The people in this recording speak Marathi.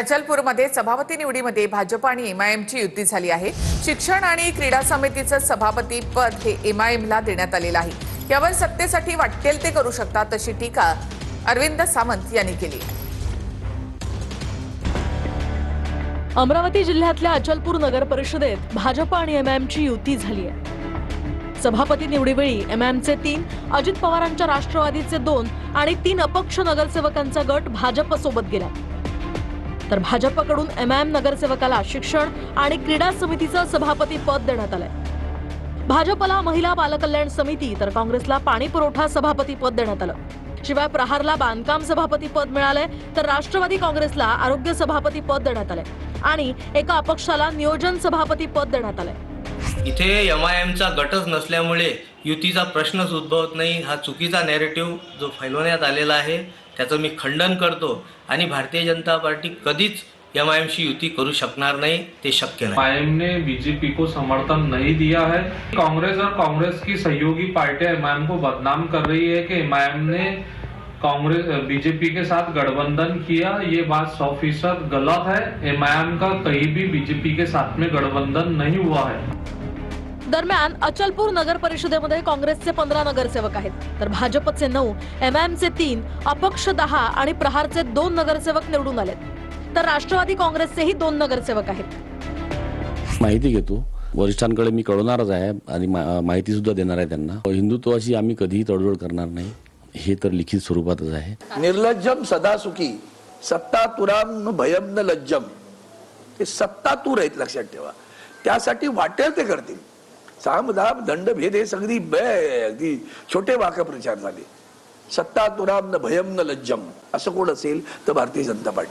अचलपूरमध्ये सभापती निवडीमध्ये भाजप आणि एमआयएमची युती झाली आहे। शिक्षण आणि क्रीडा समितीचं सभापती पद हे एमआयएमला देण्यात आलेलं आहे। यावर सत्तेसाठी वाटेल ते करू शकतात अशी टीका अरविंद सामंत यांनी केली आहे। अमरावती जिल्ह्यातल्या अचलपूर नगर परिषदेत भाजप आणि एमआयएमची युती झाली आहे। सभापती निवडीवेळी एमआयएमचे 3, अजित पवारांच्या राष्ट्रवादीचे 2 आणि 3 अपक्ष नगरसेवकांचा गट भाजपसोबत गेला। तर भाजपकडून एमआयएम नगरसेवकाला शिक्षण आणि क्रीडा समितीचं सभापती पद देण्यात आलंय। भाजपला महिला बालकल्याण समिती तर काँग्रेसला पाणी पुरवठा सभापती पद देण्यात आलं। शिवाय प्रहारला बांधकाम सभापती पद मिळालंय, तर राष्ट्रवादी काँग्रेसला आरोग्य सभापती पद देण्यात आलंय आणि एका अपक्षाला नियोजन सभापती पद देण्यात आलंय। इथे एमआयएमचा गटच नसल्यामुळे युतीचा प्रश्नच उद्भवत नाही, हा चुकीचा नॅरेटिव्ह जो फैलवण्यात आलेला आहे त्याचं मी खंडन करतो आणि भारतीय जनता पार्टी कधीच एमआईएमशी युति करू शकणार नहीं, ते शक्य नहीं। एमआईएम ने बीजेपी को समर्थन नहीं दिया है। कांग्रेस और कांग्रेस की सहयोगी पार्टियां एमआईएम को बदनाम कर रही है कि एमआईएम ने कांग्रेस बीजेपी के साथ गठबंधन किया। ये बात 100% गलत है। एमआईएम का कहीं भी बीजेपी के साथ में गठबंधन नहीं हुआ है। दरम्यान अचलपूर नगर परिषदेमध्ये काँग्रेसचे 15 नगरसेवक आहेत, तर भाजपचे 9, एमआयएमचे 3, अपक्ष 10 आणि प्रहारचे 2 नगरसेवक निवडून आलेत, तर राष्ट्रवादी काँग्रेसचेही 2 नगरसेवक आहेत। माहिती घेतो, वरिष्ठांकडे मी कळवणारच आहे आणि माहिती सुद्धा देणार आहे त्यांना। हिंदुत्वाची आम्ही कधीही तडजोड करणार नाही, हे तर लिखित स्वरूपातच आहे। निर्लज्जम सदा सुखी सत्ता तुराम न भयम न लज्जम, ते सत्ता तूर आहेत, लक्षात ठेवा। त्यासाठी वाटेल ते करतील। साम दाम दंड भेद हे सगळी अगदी छोटे वाक्प्रचार झाले। सत्ता तुराम न भयम न लज्जम असं कोण असेल तर भारतीय जनता पार्टी।